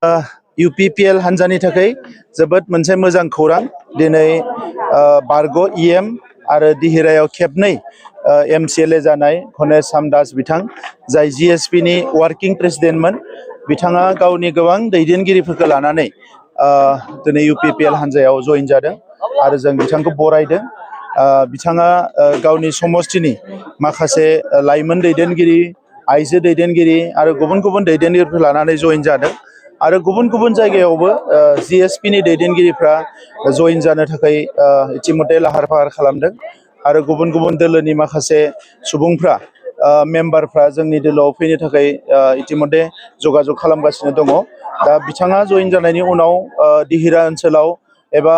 UPPL हान्जानि थाखाय जोबोद मोनसे मोजां खौरां दिनै बारग' EM आरो दिहिरायाव खेबनै MCLA जानाय गणेश सामदास बिथां जाय GSP नि वार्किं प्रेसिडेन्टमोन बिथाङा गावनि गोबां दैदेनगिरिफोरखौ लानानै दिनै UPPL हान्जायाव जइन जादों आरो जों बिथांखौ बरायदों। बिथाङा गावनि समष्टिनि माखासे लाइमोन दैदेनगिरि आइजो दैदेनगिरि आरो गुबुन गुबुन दैदेनगिरिफोर लानानै जइन जादों आरो गुबुन गुबुन जायगायावबो GSP नि दैदेनगिरिफ्रा जइन जानो थाखाय इतिमধ্যे लाहार फाहार खालामदों आरो गुबुन गुबुन दोलोनि माखासे सुबुंफ्रा मेम्बारफ्रा जोंनि दोलोआव फैनो थाखाय इतिमধ্যे जगाजग खालामगासिनो दङ। दा बिथाङा जइन जानायनि उनाव दिहिरा ओनसोलाव एबा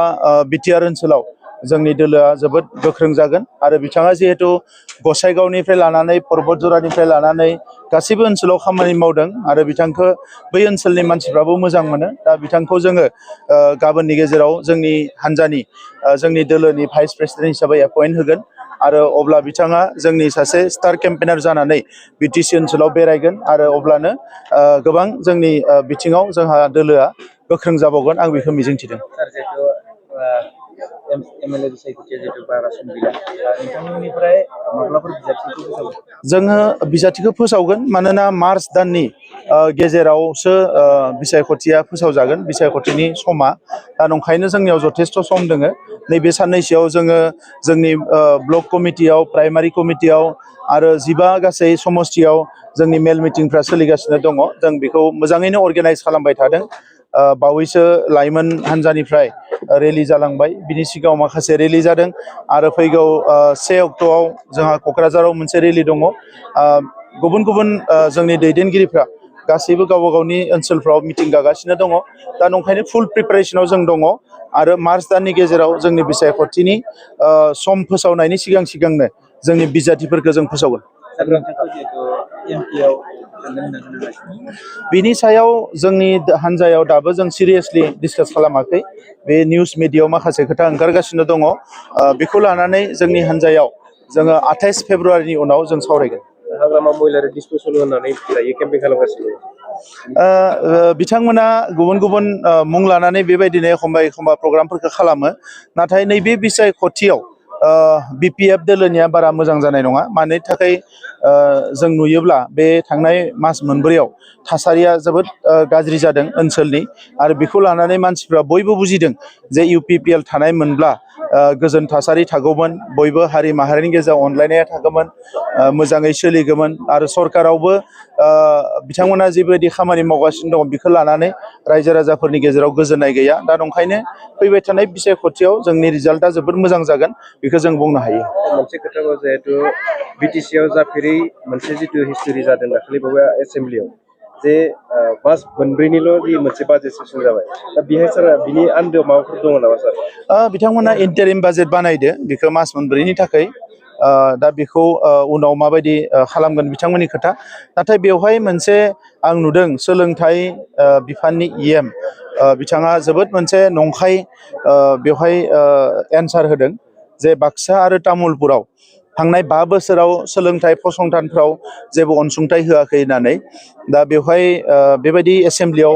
बिटिआर ओनसोलाव जोंनि दोलोआ जोबोद गोख्रों जागोन आरो बिथाङा जिहेतु गसाइगावनिफ्राय लानानै पर्बतजरानिफ्राय लानानै गासैबो ओनसोलाव खामानि मावदों आरो बिथांखौ बै ओनसोलनि मानसिफ्राबो मोजां मोनो। दा बिथांखौ जोङो गाबोननि गेजेराव जोंनि हान्जानि जोंनि दोलोनि भाइस प्रेसिडेन्ट हिसाबै एपइन्ट होगोन आरो अब्ला बिथाङा जोंनि सासे स्टार केम्पेनार जानानै BTC ओनसोलाव बेरायगोन आरो अब्लानो गोबां जोंनि बिथिङाव जोंहा दोलोआ गोख्रों जाबावगोन आं बेखौ मिजिंथिदों। जोङो बिजाथिखौ फोसावगोन मानोना मार्च दाननि गेजेरावसो बिसायख'थिया फोसावजागोन बिसायख'थिनि समा। दा नंखायनो जोंनियाव जथेस्थ' सम दोङो। नैबे साननैसोआव जोङो जोंनि ब्लक कमिटियाव प्राइमारि कमिटियाव आरो 15 गासै समष्टियाव जोंनि मेल मिटिंफ्रा सोलिगासिनो दङ। जों बेखौ मोजाङैनो अर्गानाइज खालामबाय थादों। बावैसो लाइमोन हान्जानिफ्राय रेलि जालांबाय, बिनि सिगाङाव माखासे रेलि जादों आरो फैगौ 1 अक्ट'आव जोंहा क'क्राझाराव मोनसे रेलि दङ। गुबुन गुबुन जोंनि दैदेनगिरिफ्रा गासैबो गावबा गावनि ओनसोलफ्राव मिटिं गागासिनो दङ। दा नंखायनो फुल प्रिपारेसनाव जों दङ आरो मार्च दाननि गेजेराव जोंनि बिसायख'थिनि सम फोसावनायनि सिगांनो जोंनि बिजाथिफोरखौ जों फोसावगोन। बिनि सायाव जोंनि हान्जायाव दाबो जों सिरियासलि डिसकास खालामाखै। बे निउस मिडियायाव माखासे खोथा ओंखारगासिनो दङ। बेखौ लानानै जोंनि हान्जायाव जोङो 28 फेब्रुआरिनि उनाव जों सावरायगोन। हाग्रामा महिलारि डिसप'सल होननानै दायो केम्पेइन खालामगासिनो दङ। बिथांमोना गुबुन गुबुन मुं लानानै बेबायदिनो एखमबा प्रग्रामफोरखौ खालामो। नाथाय नैबे बिसायख'थियाव BPF दोलोनिया बारा मोजां जानाय नङा। मानि थाखाय जों नुयोब्ला बे थांनाय मास मोनब्रैयाव थासारिया जोबोद गाज्रि जादों ओनसोलनि आरो बेखौ लानानै मानसिफ्रा बयबो बुजिदों जे UPPL थानाय मोनब्ला गोजोन थासारि थागौमोन, बयबो हारि माहारिनि गेजेराव अनलायनाया थागौमोन, मोजाङै सोलिगौमोन आरो सरकारावबो बिथांमोना जिबायदि खामानि मावगासिनो दङ बेखौ लानानै रायजो राजाफोरनि गेजेराव गोजोननाय गैया। दा नंखायनो फैबाय थानाय बिसायख'थियाव जोंनि रिजाल्टआ जोबोद मोजां जागोन बेखौ जों बुंनो हायो। मोनसे खोथाखौ जिहेतु BTC आव जाफेरै मोनसे जिथु हिस्टरि जादों दाखालि बावै एसेम्ब्लियाव जे मास मोनब्रैनिल' जि मोनसे बाजेट सेसन जाबाय। दा बेहाय सार बिनि आन्दोआव माबाफोर दङ नामा सार? बिथांमोना इन्टारिम बाजेट बानायदो बेखौ मास मोनब्रैनि थाखाय। दा बेखौ उनाव माबायदि खालामगोन बिथांमोननि खोथा। नाथाय बेवहाय मोनसे आं नुदों सोलोंथाइ बिफाननि EM बिथाङा जोबोद मोनसे नंखाय बेवहाय एन्सार होदों जे बाक्सा आरो तामुलपुराव थांनाय 5 बोसोराव सोलोंथाइ फसंथानफ्राव जेबो अनसुंथाइ होआखै होननानै। दा बेवहाय बेबायदि एसेम्ब्लियाव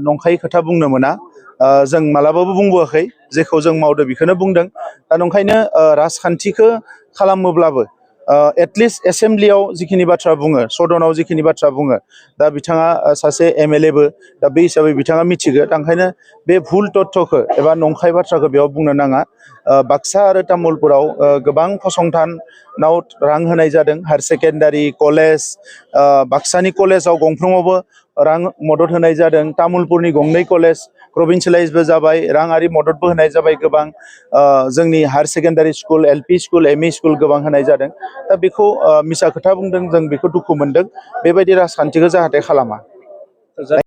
नंखाय खोथा बुंनो मोना। जों मालाबाबो बुंबोआखै, जेखौ जों मावदों बेखौनो बुंदों। दा नंखायनो राजखान्थिखौ खालामोब्लाबो एटलिस्ट एसेम्ब्लियाव जिखिनि बाथ्रा बुङो, सदनाव जिखिनि बाथ्रा बुङो, दा बिथाङा सासे MLAबो, दा बे हिसाबै बिथाङा मिथिगौ। दा ओंखायनो बे भुल तथ्यखौ एबा नंखाय बाथ्राखौ बेयाव बुंनो नाङा। बाक्सा आरो तामुलपुराव गोबां फसंथानाव रां होनाय जादों, हायार सेकेन्डारि कलेज, बाक्सानि कलेजाव गंफ्रोमावबो रां मदद होनाय जादों। तामुलपुरनि गंनै कलेज प्रभिन्सियेलाइजबो जाबाय, राङारि मददबो होनाय जाबाय गोबां। जोंनि higher secondary school, LP school, ME school गोबां होनाय जादों। दा बेखौ मिसा खोथा बुंदों, जों बेखौ दुखु मोनदों। बेबायदि राजखान्थिखौ जाहाथे खालामा।